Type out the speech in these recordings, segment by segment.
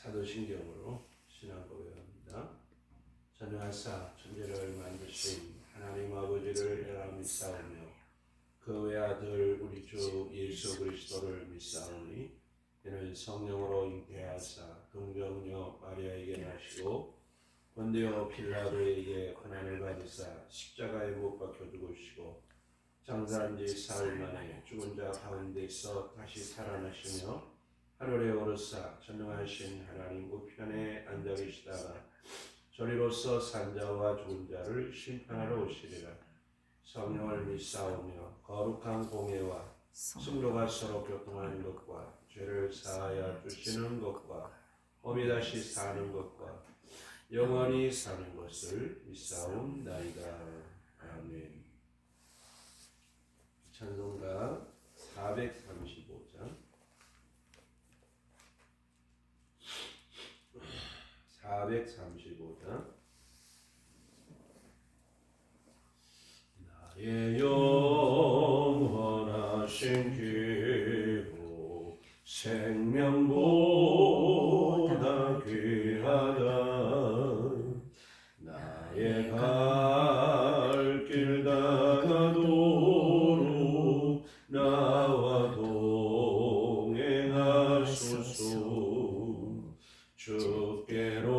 사도신경으로 신앙 고백합니다. 전능하사 천지를 만드신 하나님 아버지를 내가 믿사오며 그 외아들 우리 주 예수 그리스도를 믿사오니 이는 성령으로 잉태하사 동정녀 마리아에게 나시고 본디오 빌라도에게 고난을 받으사 십자가에 못 박혀 죽으시고 장사한 지 사흘 만에 죽은 자 가운데서 다시 살아나시며 하늘에 오르사 전능하신 하나님 우편에 앉아 계시다가 저리로서 산 자와 죽은 자를 심판하러 오시리라. 성령을 믿사오며 거룩한 공예와 성도가 서로 교통하는 것과 죄를 사하여 주시는 것과 몸이 다시 사는 것과 영원히 사는 것을 믿사옵나이다. 아멘. 찬송가 435장 435장 나의 영원하신 기호 생명보다 귀하다 나의 갈 길 다가도록 나와 동행하소서 주께로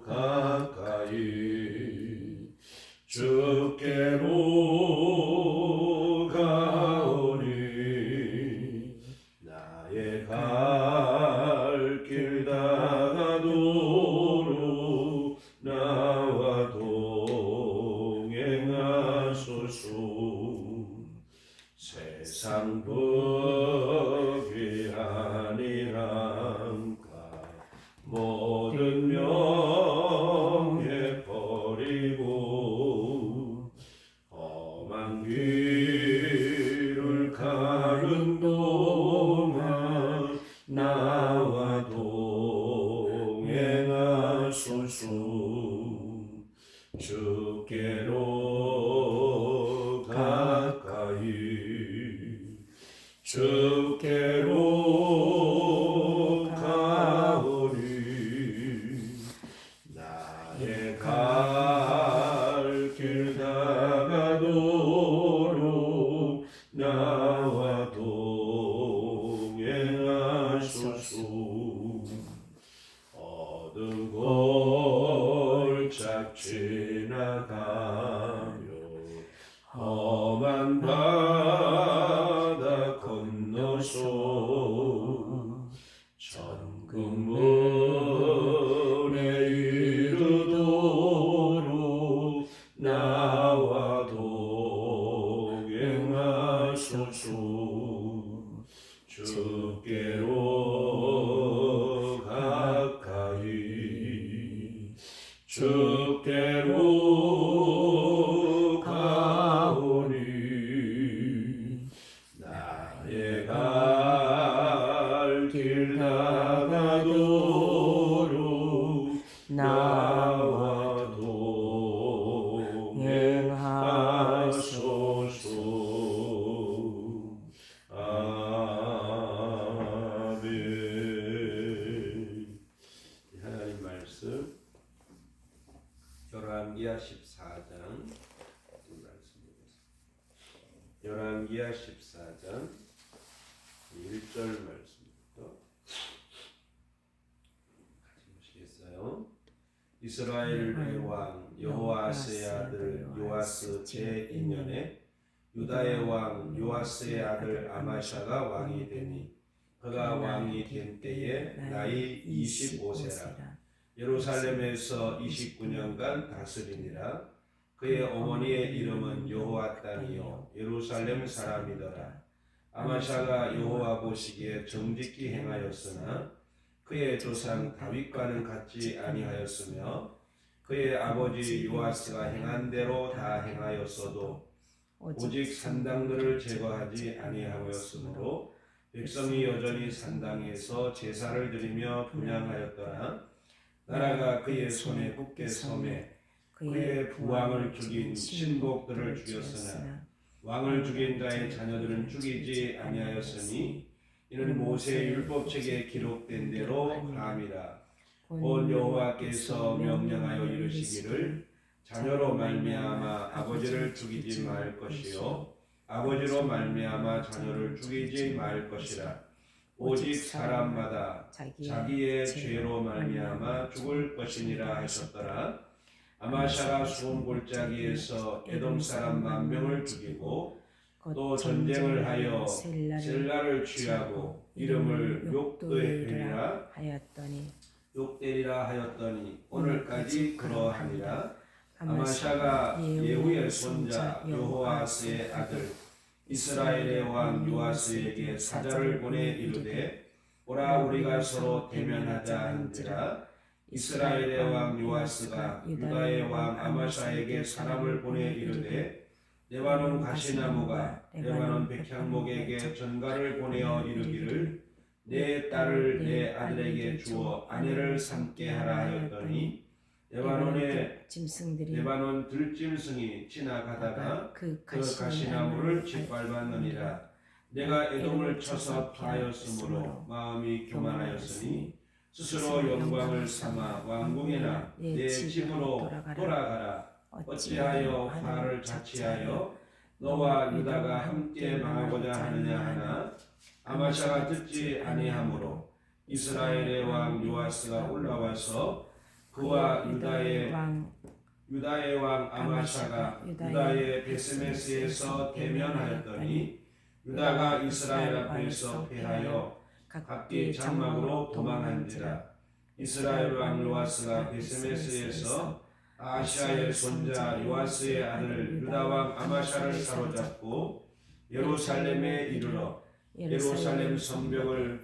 가까이 주께로 가오니 나의 갈 길 다가도록 나와 동행하소서 세상 법이 아니란가 모든 명예 버리고 험한 길을 가는 동안 나와 동행하소서 주께로 가까이 주께로 가오니 나의 갈 길 다가도록 나와 동행하소서 어두운 골짝 지나가며 험한 바다 건너서 천국문에 이르도록 나와 동행하소서 주께로 가까이 주께로 가오니 나의 갈 길 다가도록 나와 동행하소서. 아멘. 하나님 말씀 열왕기하 14장 열왕기하 14장 1절 말씀부터 같이 보시겠어요? 이스라엘의 왕 여호아스의 아들 요아스 제2년에 유다의 왕 요아스의 아들 아마샤가 왕이 되니 그가 왕이 된 때에 나이 25세라 예루살렘에서 29년간 다스리니라. 그의 어머니의 이름은 여호아단이요 예루살렘 사람이더라. 아마샤가 여호와 보시기에 정직히 행하였으나 그의 조상 다윗과는 같지 아니하였으며 그의 아버지 요아스가 행한 대로 다 행하였어도 오직 산당들을 제거하지 아니하였으므로 백성이 여전히 산당에서 제사를 드리며 분향하였더라. 나라가 그의 손에 굳게 섬에 그의 부왕을 죽인 신복들을 죽였으나 왕을 죽인 자의 자녀들은 죽이지 아니하였으니 이는 모세의 율법책에 기록된 대로 함이라. 온 여호와께서 명령하여 이르시기를 자녀로 말미암아 아버지를 죽이지 말 것이요 아버지로 말미암아 자녀를 죽이지 말 것이라. 오직 사람마다 자기의 죄로 말미암아 죽을 것이니라 하셨더라. 아마샤가 수온 골짜기에서 에돔 사람 10,000명을 죽이고 또 전쟁을 하여 셀라를 취하고 이름을 욕되리라 하였더니 오늘까지 그러하니라. 아마샤가 예후의 손자 여호아스의 아들 이스라엘의 왕 요아스에게 사자를 보내 이르되 오라 우리가 서로 대면하자 한지라. 이스라엘의 왕 요아스가 유다의 왕 아마샤에게 사람을 보내 이르되 레바논 가시나무가 레바논 백향목에게 전가를 보내어 이르기를 내 딸을 내 아들에게 주어 아내를 삼게 하라 하였더니 레바논 들짐승이 지나가다가 그 가시나무를 짓밟았느니라. 내가 에돔을 쳐서 파하였으므로 마음이 교만하였으니 스스로 영광을 삼아 왕궁이나 내 집으로 돌아가라. 어찌하여 화를 자취하여 너와 유다가 함께 망하고자 하느냐 하나 아마샤가 듣지 아니하므로 이스라엘의 왕 요아스가 올라와서 그와 유다의 왕 아마샤가 유다의 베스메스에서 대면하였더니 유다가 이스라엘 앞에서 패하여 각기 장막으로 도망한지라. 이스라엘 왕 요아스가 베스메스에서 아하시아의 손자 요아스의 아들 유다 왕 아마샤를 사로잡고 예루살렘에 이르러 예루살렘 성벽을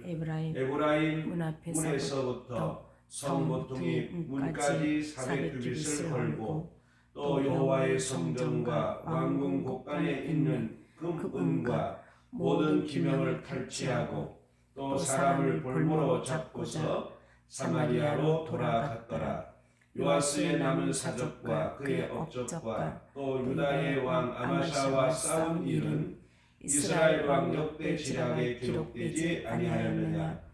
에브라임 문에서부터 성 모퉁이 문까지 400규빗을 헐고 또 여호와의 성전과 왕궁 곳간에 있는 금은과 모든 기명을 탈취하고 또 사람을 볼모로 잡고서 사마리아로 돌아갔더라. 요아스의 남은 사적과 그의 업적과 또 유다의 왕 아마샤와 싸운 일은 이스라엘 왕 역대 지략에 기록되지 아니하였느냐.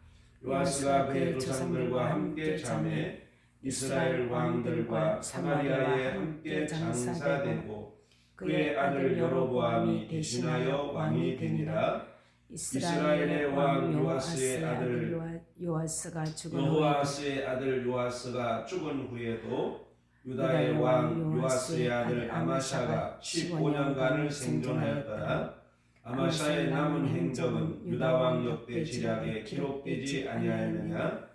요아스가 그의 조상들과 함께 잠에 이스라엘 왕들과 사마리아에 함께 장사되고 그의 아들 여로보암이 대신하여 왕이 되니라. 이스라엘의 왕 요아스의 아들 요아스가 죽은 후에도 유다의 왕 요아스의 아들 아마샤가 15년간을 생존하였더라. 아마샤의 남은 행적은 유다 왕 역대 지략에 기록되지 아니하였느냐.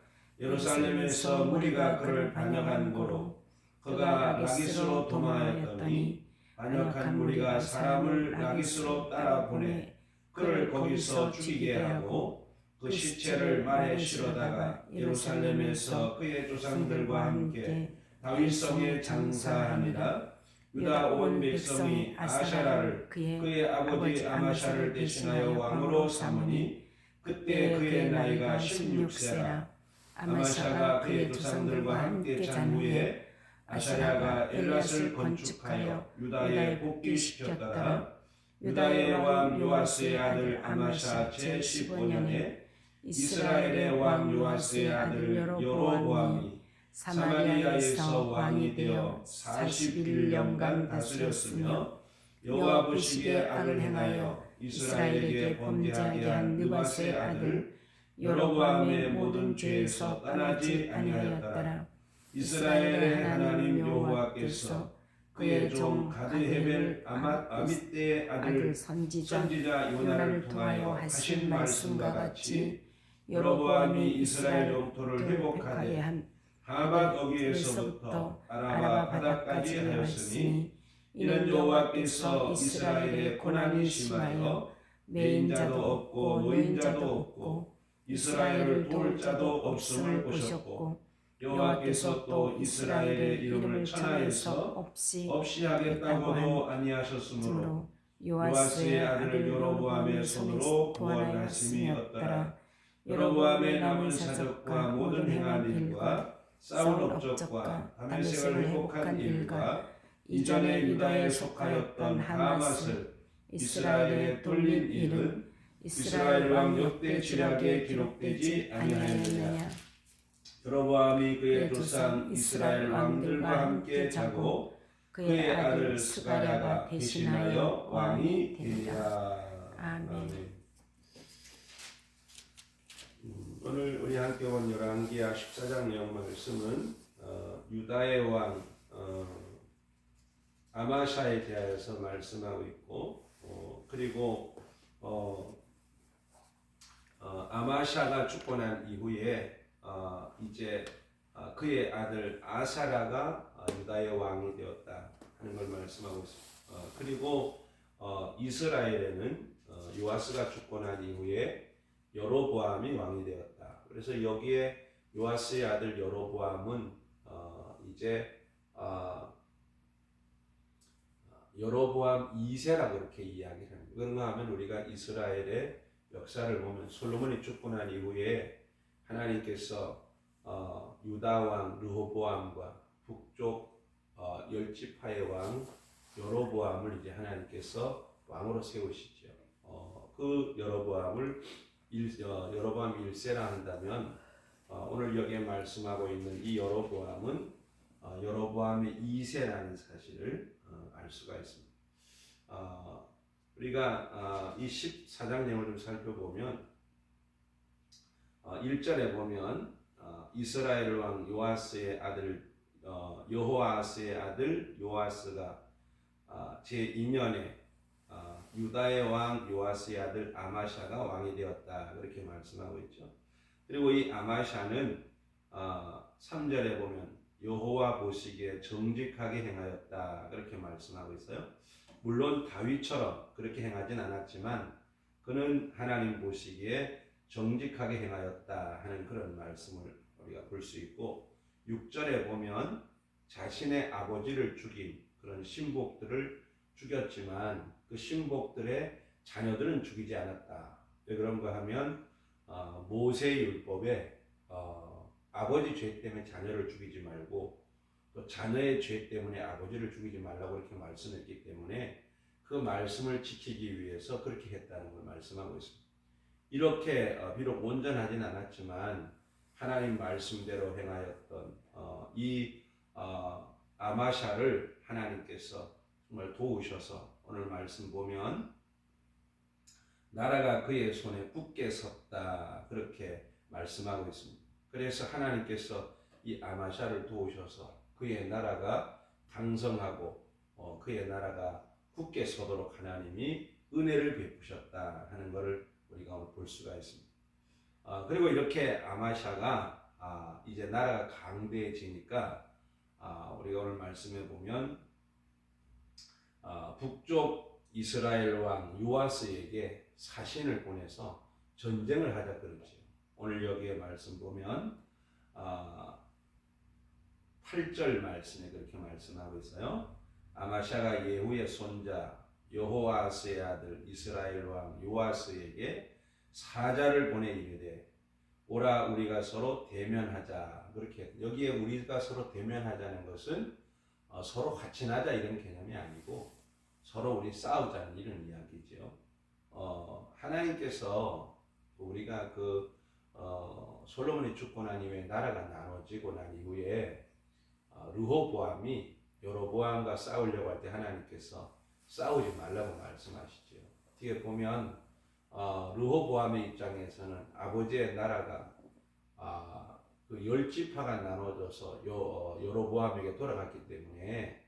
예루살렘에서 무리가 그를 반역한 고로 그가 라기스로 도망하였더니 반역한 무리가 사람을 라기스로 따라 보내 그를 거기서 죽이게 하고 그 시체를 말에 실어다가 예루살렘에서 그의 조상들과 함께 다윗성에 장사하니라. 유다 온 백성이 아샤라를 그의 아버지 아마샤를 대신하여 왕으로 삼으니 그때 그의 나이가 16세라. 아마샤가 그의 조상들과 함께 잔 후에 아샤랴가 엘랏을 건축하여 유다에 복귀시켰더라. 유다의 왕 요아스의 아들 아마샤 제15년에 이스라엘의 왕 요아스의 아들 여로보암이 사마리아에서 왕이 되어 41년간 다스렸으며 여호와 보시기에 악을 행하여 이스라엘에게 범죄하게 한 느밧의 아들 여로보암의 모든 죄에서 떠나지 아니하였더라. 이스라엘의 하나님 여호와께서 그의 종 가드헤벨 아mit대의 아들 선지자 요나를 통하여 하신 말씀과 같이 여로보암이 이스라엘 영토를 회복하되 하밧 어귀에서부터 아라바 바다까지 하였으니 이는 여호와께서 이스라엘의 고난이 심하여 매인자도 없고 노인자도 없고 이스라엘을 도울 자도 없음을 보셨고 여호와께서 또 이스라엘의 이름을 천하에서 없이 하겠다고도 아니하셨으므로 요아스의 아들 여로보암의 손으로 구원하심이었더라. 여로보암의 남은 사적과 모든 행한 일과 싸운 업적과 다메섹을 회복한 일과 이전에 유다에 속하였던 하맛을 이스라엘에 돌린 일은 이스라엘 왕 역대 지략에 기록되지 아니하였느냐. 여로보암이 그의 조상 이스라엘 왕들과 함께 자고 그의 아들 스가랴가 대신하여 왕이 되니라. 아멘. 오늘 우리 함께 본 열왕기하 14장 내용 말씀은 유다의 왕 아마샤에 대하여서 말씀하고 있고 그리고 아마샤가 죽고 난 이후에 이제 그의 아들 아사라가 유다의 왕이 되었다 하는 걸 말씀하고 있습니다. 그리고 이스라엘에는 요아스가 죽고 난 이후에 여로보암이 왕이 되었다. 그래서 여기에 요아스의 아들 여로보암은 이제 여로보암 2세라고 그렇게 이야기를 합니다. 그런가 하면 우리가 이스라엘의 역사를 보면 솔로몬이 죽고 난 이후에 하나님께서 유다 왕 르호보암과 북쪽 열지파의 왕 여로보암을 이제 하나님께서 왕으로 세우시죠. 그 여로보암을 여로보암 1세라 한다면 오늘 여기에 말씀하고 있는 이 여로보암은 여로보암의 2세라는 사실을 알 수가 있습니다. 우리가 이 14장 내용을 좀 살펴보면 1절에 보면 이스라엘 왕 요아스의 아들 여호아스의 아들 요아스가 제2년에 유다의 왕 요아스의 아들 아마샤가 왕이 되었다 그렇게 말씀하고 있죠. 그리고 이 아마샤는 3절에 보면 여호와 보시기에 정직하게 행하였다 그렇게 말씀하고 있어요. 물론 다윗처럼 그렇게 행하진 않았지만 그는 하나님 보시기에 정직하게 행하였다 하는 그런 말씀을 우리가 볼 수 있고 6절에 보면 자신의 아버지를 죽인 그런 신복들을 죽였지만 그 신복들의 자녀들은 죽이지 않았다. 왜 그런가 하면 모세의 율법에 아버지 죄 때문에 자녀를 죽이지 말고 또 자녀의 죄 때문에 아버지를 죽이지 말라고 이렇게 말씀했기 때문에 그 말씀을 지키기 위해서 그렇게 했다는 걸 말씀하고 있습니다. 이렇게 비록 온전하진 않았지만 하나님 말씀대로 행하였던 이 아마샤를 하나님께서 정말 도우셔서 오늘 말씀 보면 나라가 그의 손에 굳게 섰다 그렇게 말씀하고 있습니다. 그래서 하나님께서 이 아마샤를 도우셔서 그의 나라가 강성하고 그의 나라가 굳게 서도록 하나님이 은혜를 베푸셨다 하는 것을 우리가 오늘 볼 수가 있습니다. 그리고 이렇게 아마샤가 이제 나라가 강대해지니까 우리가 오늘 말씀해 보면 북쪽 이스라엘 왕 요아스에게 사신을 보내서 전쟁을 하자 그러죠. 오늘 여기에 말씀 보면 8절 말씀에 그렇게 말씀하고 있어요. 아마샤가 예후의 손자 여호아스의 아들 이스라엘 왕 요아스에게 사자를 보내 이르되 오라 우리가 서로 대면하자. 그렇게 여기에 우리가 서로 대면하자는 것은 서로 같이 나자 이런 개념이 아니고 서로 우리 싸우자는 이런 이야기죠. 하나님께서 우리가 솔로몬이 죽고 난 이후에 나라가 나눠지고 난 이후에 르호보암이 여로보암과 싸우려고 할 때 하나님께서 싸우지 말라고 말씀하시죠. 뒤에 보면 르호보암의 입장에서는 아버지의 나라가 그 열지파가 나눠져서 여로보암에게 돌아갔기 때문에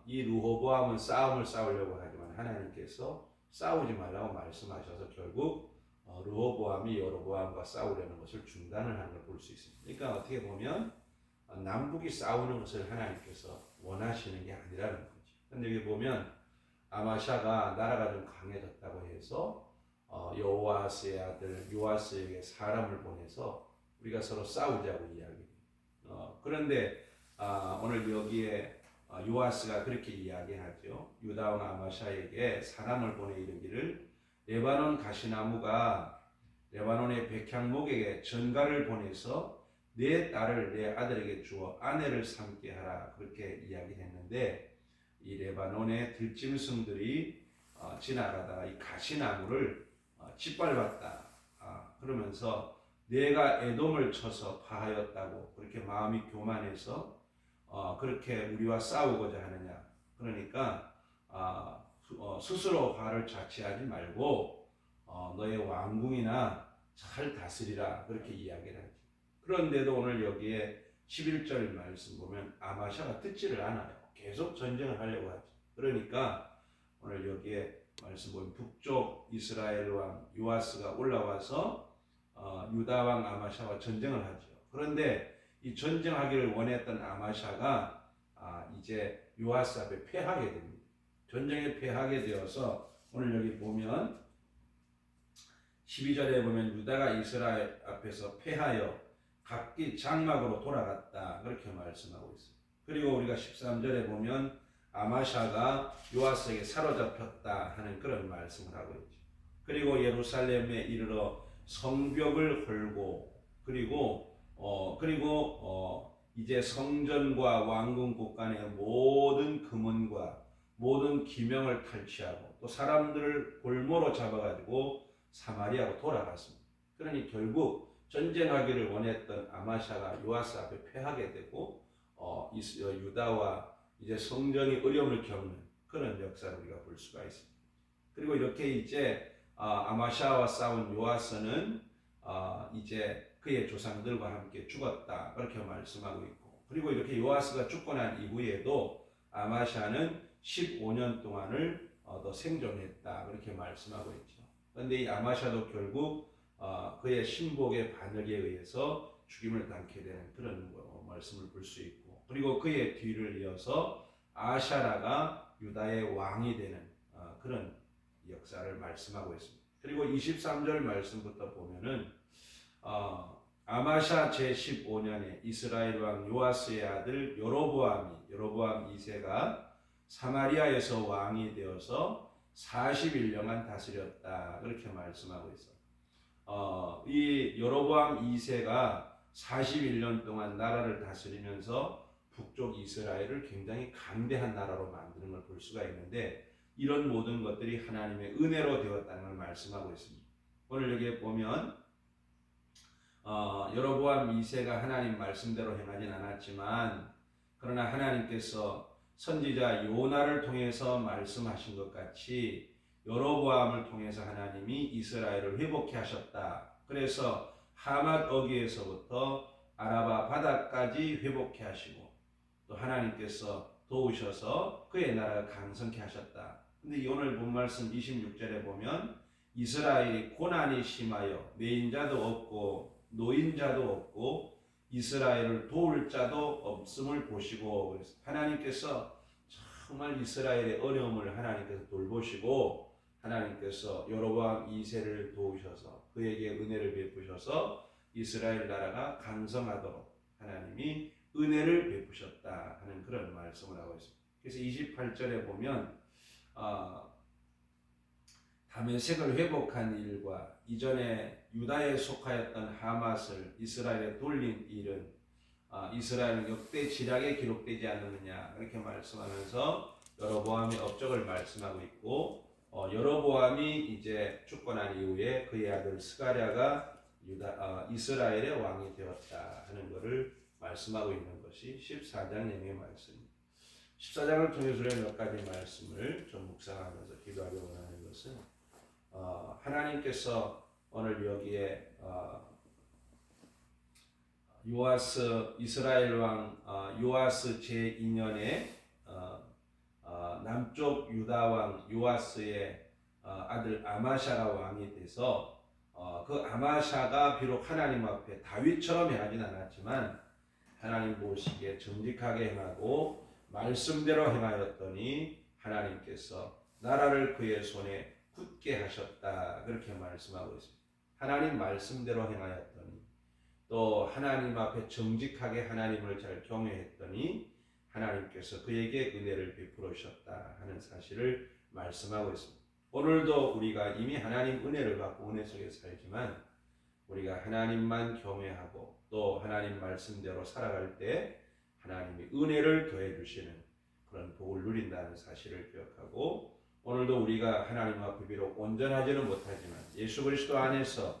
이 르호보암은 싸움을 싸우려고 하지만 하나님께서 싸우지 말라고 말씀하셔서 결국 르호보암이 여로보암과 싸우려는 것을 중단을 하는 걸 볼 수 있습니다. 그러니까 어떻게 보면 남북이 싸우는 것을 하나님께서 원하시는 게 아니라는 거죠. 근데 여기 보면 아마샤가 나라가 좀 강해졌다고 해서 여호아스의 아들 요아스에게 사람을 보내서 우리가 서로 싸우자고 이야기해요. 그런데 오늘 여기에 요아스가 그렇게 이야기하죠. 유다 왕 아마샤에게 사람을 보내 이르기를 레바논 가시나무가 레바논의 백향목에게 전가를 보내서 내 딸을 내 아들에게 주어 아내를 삼게 하라 그렇게 이야기했는데 이 레바논의 들짐승들이 지나가다가 이 가시나무를 짓밟았다. 그러면서 내가 에돔을 쳐서 파하였다고 그렇게 마음이 교만해서 그렇게 우리와 싸우고자 하느냐. 그러니까 스스로 화를 자취하지 말고 너의 왕궁이나 잘 다스리라 그렇게 이야기를 하지. 그런데도 오늘 여기에 11절 말씀 보면 아마샤가 듣지를 않아요. 계속 전쟁을 하려고 하지. 그러니까 오늘 여기에 말씀 보면 북쪽 이스라엘 왕 요아스가 올라와서 유다 왕 아마샤와 전쟁을 하죠. 그런데 이 전쟁하기를 원했던 아마샤가 이제 요아스 앞에 패하게 됩니다. 전쟁에 패하게 되어서 오늘 여기 보면 12절에 보면 유다가 이스라엘 앞에서 패하여 각기 장막으로 돌아갔다 그렇게 말씀하고 있습니다. 그리고 우리가 13절에 보면 아마샤가 요아스에게 사로잡혔다 하는 그런 말씀을 하고 있죠. 그리고 예루살렘에 이르러 성벽을 헐고 그리고 이제 성전과 왕궁 곳간의 모든 금은과 모든 기명을 탈취하고 또 사람들을 골모로 잡아가지고 사마리아로 돌아갔습니다. 그러니 결국 전쟁하기를 원했던 아마샤가 요아스 앞에 패하게 되고 유다와 이제 성전이 어려움을 겪는 그런 역사를 우리가 볼 수가 있습니다. 그리고 이렇게 이제 아마샤와 싸운 요아스는 이제 그의 조상들과 함께 죽었다 그렇게 말씀하고 있고 그리고 이렇게 요아스가 죽고 난 이후에도 아마샤는 15년 동안을 더 생존했다 그렇게 말씀하고 있죠. 그런데 이 아마샤도 결국 그의 신복의 반역에 의해서 죽임을 당게 되는 그런 말씀을 볼 수 있고 그리고 그의 뒤를 이어서 아샤라가 유다의 왕이 되는 그런 역사를 말씀하고 있습니다. 그리고 23절 말씀부터 보면은 아마샤 제15년에 이스라엘 왕 요아스의 아들 여로보암 2세가 사마리아에서 왕이 되어서 41년간 다스렸다 그렇게 말씀하고 있어요. 이 여로보암 2세가 41년 동안 나라를 다스리면서 북쪽 이스라엘을 굉장히 강대한 나라로 만드는 걸 볼 수가 있는데 이런 모든 것들이 하나님의 은혜로 되었다는 걸 말씀하고 있습니다. 오늘 여기에 보면 여로보암 2세가 하나님 말씀대로 행하진 않았지만 그러나 하나님께서 선지자 요나를 통해서 말씀하신 것 같이 여로보암을 통해서 하나님이 이스라엘을 회복케 하셨다. 그래서 하맛 어귀에서부터 아라바 바다까지 회복케 하시고 또 하나님께서 도우셔서 그의 나라가 강성케 하셨다. 근데 오늘 본 말씀 26절에 보면 이스라엘이 고난이 심하여 매인자도 없고 노인자도 없고 이스라엘을 도울 자도 없음을 보시고 하나님께서 정말 이스라엘의 어려움을 하나님께서 돌보시고 하나님께서 여로보암 2세를 도우셔서 그에게 은혜를 베푸셔서 이스라엘 나라가 강성하도록 하나님이 은혜를 베푸셨다 하는 그런 말씀을 하고 있습니다. 그래서 28절에 보면 다메섹을 회복한 일과 이전에 유다에 속하였던 하맛을 이스라엘에 돌린 일은 이스라엘은 역대 지략에 기록되지 않느냐 이렇게 말씀하면서 여로보암의 업적을 말씀하고 있고 여로보암이 이제 죽고 난 이후에 그의 아들 스가랴가 이스라엘의 왕이 되었다 하는 것을 말씀하고 있는 것이 14장 내용의 말씀입니다. 14장을 통해서 몇 가지 말씀을 좀 묵상하면서 기도하기 원하는 것은 하나님께서 오늘 여기에 요아스 이스라엘 왕 요아스 제2년에 남쪽 유다 왕 요아스의 아들 아마샤가 왕이 돼서 그 아마샤가 비록 하나님 앞에 다윗처럼 행하진 않았지만 하나님 보시기에 정직하게 행하고 말씀대로 행하였더니 하나님께서 나라를 그의 손에 굳게 하셨다 그렇게 말씀하고 있습니다. 하나님 말씀대로 행하였더니 또 하나님 앞에 정직하게 하나님을 잘 경외했더니 하나님께서 그에게 은혜를 베풀어 주셨다 하는 사실을 말씀하고 있습니다. 오늘도 우리가 이미 하나님 은혜를 받고 은혜 속에 살지만 우리가 하나님만 경외하고 또 하나님 말씀대로 살아갈 때 하나님이 은혜를 더해 주시는 그런 복을 누린다는 사실을 기억하고 오늘도 우리가 하나님 앞에 비록 온전하지는 못하지만 예수 그리스도 안에서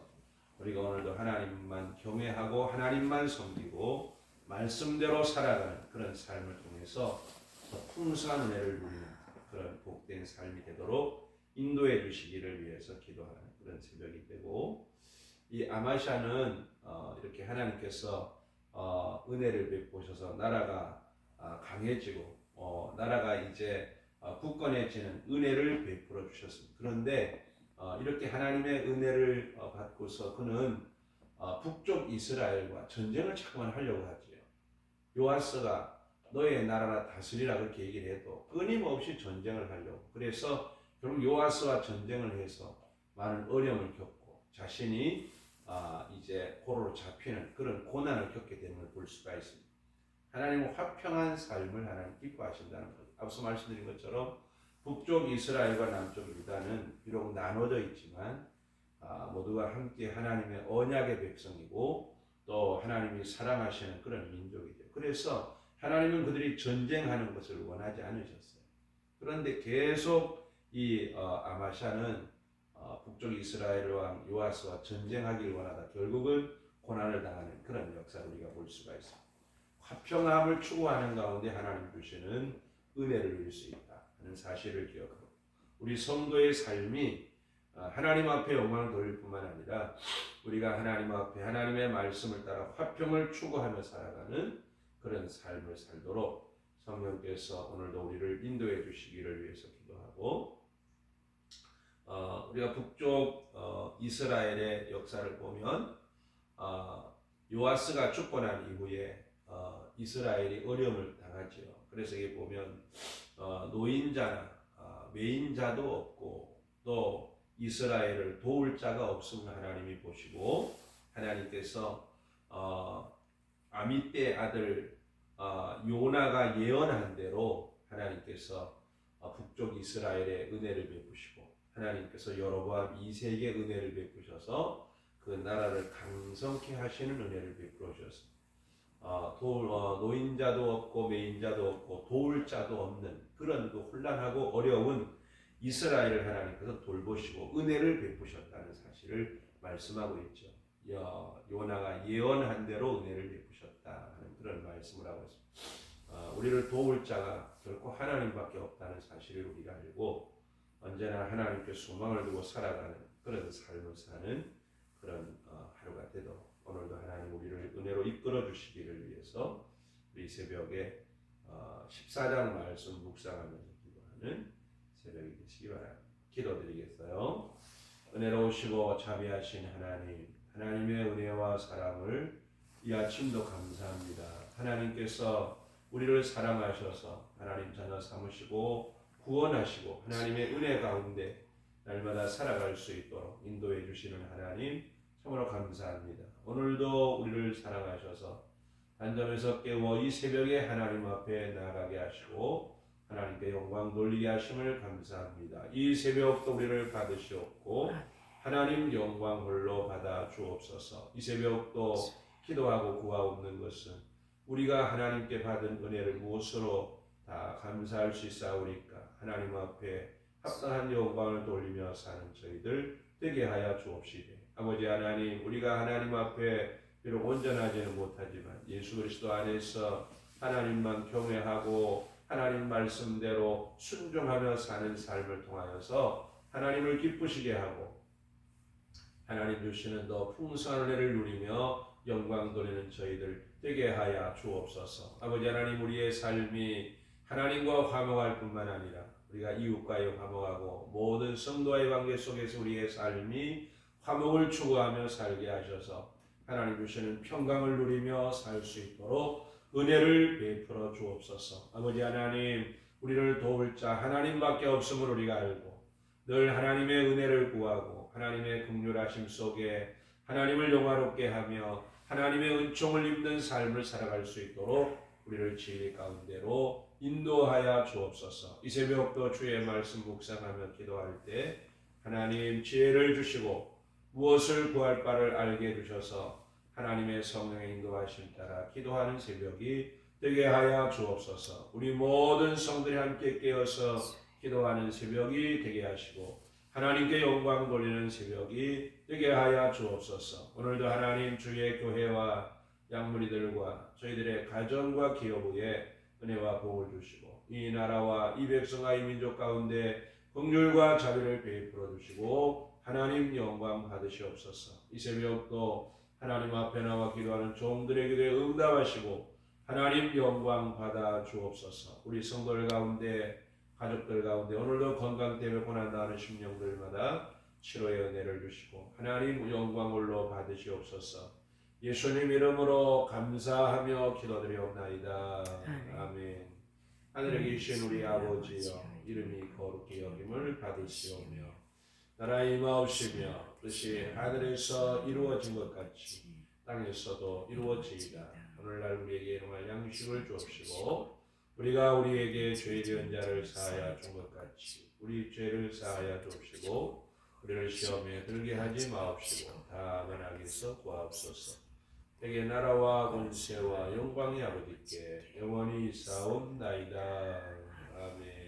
우리가 오늘도 하나님만 경외하고 하나님만 섬기고 말씀대로 살아가는 그런 삶을 통해서 더 풍성한 은혜를 누리는 그런 복된 삶이 되도록 인도해 주시기를 위해서 기도하는 그런 새벽이 되고, 이 아마샤는 이렇게 하나님께서 은혜를 베푸셔서 나라가 강해지고 나라가 이제 굳건해지는 은혜를 베풀어 주셨습니다. 그런데 이렇게 하나님의 은혜를 받고서 그는 북쪽 이스라엘과 전쟁을 자꾸만 하려고 하지요. 요아스가 너의 나라라 다스리라 그렇게 얘기를 해도 끊임없이 전쟁을 하려고. 그래서 결국 요아스와 전쟁을 해서 많은 어려움을 겪고 자신이 이제 포로로 잡히는 그런 고난을 겪게 되는 걸 볼 수가 있습니다. 하나님은 화평한 삶을 하나님 기뻐하신다는 거죠. 앞서 말씀드린 것처럼 북쪽 이스라엘과 남쪽 유다는 비록 나눠져 있지만 모두가 함께 하나님의 언약의 백성이고 또 하나님이 사랑하시는 그런 민족이죠. 그래서 하나님은 그들이 전쟁하는 것을 원하지 않으셨어요. 그런데 계속 이 아마샤는 북쪽 이스라엘 왕 요아스와 전쟁하기를 원하다 결국은 고난을 당하는 그런 역사를 우리가 볼 수가 있습니다. 화평함을 추구하는 가운데 하나님 주시는 은혜를 누릴 수 있다 하는 사실을 기억하고, 우리 성도의 삶이 하나님 앞에 영광을 돌릴 뿐만 아니라 우리가 하나님 앞에 하나님의 말씀을 따라 화평을 추구하며 살아가는 그런 삶을 살도록 성령께서 오늘도 우리를 인도해 주시기를 위해서 기도하고, 우리가 북쪽 이스라엘의 역사를 보면 요아스가 죽고 난 이후에 이스라엘이 어려움을 당하지요. 그래서 이게 보면 노인자나 매인자도 없고 또 이스라엘을 도울 자가 없음을 하나님이 보시고, 하나님께서 아미떼 아들 요나가 예언한 대로 하나님께서 북쪽 이스라엘에 은혜를 베푸시고, 하나님께서 여로보암 2세에게 은혜를 베푸셔서 그 나라를 강성케 하시는 은혜를 베풀어 주셨습니다. 노인자도 없고 매인자도 없고 도울 자도 없는 그런 그 혼란하고 어려운 이스라엘을 하나님께서 돌보시고 은혜를 베푸셨다는 사실을 말씀하고 있죠. 요나가 예언한 대로 은혜를 베푸셨다 하는 그런 말씀을 하고 있습니다. 우리를 도울 자가 결코 하나님밖에 없다는 사실을 우리가 알고 언제나 하나님께 소망을 두고 살아가는 그런 삶을 사는 그런 하루가 되도록 오늘도 하나님 우리를 은혜로 이끌어 주시기를 위해서 우리 새벽에 14장 말씀 묵상하면서 기도하는 새벽이 되시기 바랍니다. 기도드리겠어요. 은혜로우시고 자비하신 하나님, 하나님의 은혜와 사랑을 이 아침도 감사합니다. 하나님께서 우리를 사랑하셔서 하나님 자녀 삼으시고 구원하시고 하나님의 은혜 가운데 날마다 살아갈 수 있도록 인도해 주시는 하나님 참으로 감사합니다. 오늘도 우리를 사랑하셔서 단잠에서 깨워 이 새벽에 하나님 앞에 나아가게 하시고 하나님께 영광 돌리게 하심을 감사합니다. 이 새벽도 우리를 받으시옵고 하나님 영광 홀로 받아 주옵소서. 이 새벽도 기도하고 구하옵는 것은 우리가 하나님께 받은 은혜를 무엇으로 다 감사할 수 있사오리까. 하나님 앞에 합당한 영광을 돌리며 사는 저희들 되게 하여 주옵시되, 아버지 하나님, 우리가 하나님 앞에 비록 온전하지는 못하지만 예수 그리스도 안에서 하나님만 경외하고 하나님 말씀대로 순종하며 사는 삶을 통하여서 하나님을 기쁘시게 하고 하나님 주시는 더 풍성한 은혜를 누리며 영광 돌리는 저희들 되게 하여 주옵소서. 아버지 하나님, 우리의 삶이 하나님과 화목할 뿐만 아니라 우리가 이웃과의 화목하고 모든 성도와의 관계 속에서 우리의 삶이 화목을 추구하며 살게 하셔서 하나님 주시는 평강을 누리며 살 수 있도록 은혜를 베풀어 주옵소서. 아버지 하나님, 우리를 도울 자 하나님밖에 없음을 우리가 알고 늘 하나님의 은혜를 구하고 하나님의 긍휼하심 속에 하나님을 영화롭게 하며 하나님의 은총을 입는 삶을 살아갈 수 있도록 우리를 진리 가운데로 인도하여 주옵소서. 이 새벽도 주의 말씀 묵상하며 기도할 때 하나님 지혜를 주시고 무엇을 구할 바를 알게 해주셔서 하나님의 성령의 인도하심 따라 기도하는 새벽이 되게 하여 주옵소서. 우리 모든 성들이 함께 깨어서 기도하는 새벽이 되게 하시고 하나님께 영광 돌리는 새벽이 되게 하여 주옵소서. 오늘도 하나님 주의 교회와 양무리들과 저희들의 가정과 기업에 은혜와 복을 주시고 이 나라와 이 백성과 이 민족 가운데 긍휼과 자비를 베풀어 주시고 하나님 영광 받으시옵소서. 이 새벽도 하나님 앞에 나와 기도하는 종들의 기도에 응답하시고 하나님 영광 받아 주옵소서. 우리 성도들 가운데 가족들 가운데 오늘도 건강 때문에 고난당하는 심령들마다 치료의 은혜를 주시고 하나님 영광 홀로 받으시옵소서. 예수님 이름으로 감사하며 기도드리옵나이다. 아멘. 하늘에 계신 우리 아버지여 이름이 거룩히 여김을 받으시오며 나라의 임하옵시며 뜻이 하늘에서 이루어진 것 같이 땅에서도 이루어지이다. 오늘날 우리에게 일용할 양식을 주옵시고 우리가 우리에게 죄 지은 자를 사하여 준 것 같이 우리 죄를 사하여 주옵시고 우리를 시험에 들게 하지 마옵시고 다만 악에서 구하옵소서. 내게 나라와 권세와 영광이 아버지께 영원히 있사옵나이다. 아멘.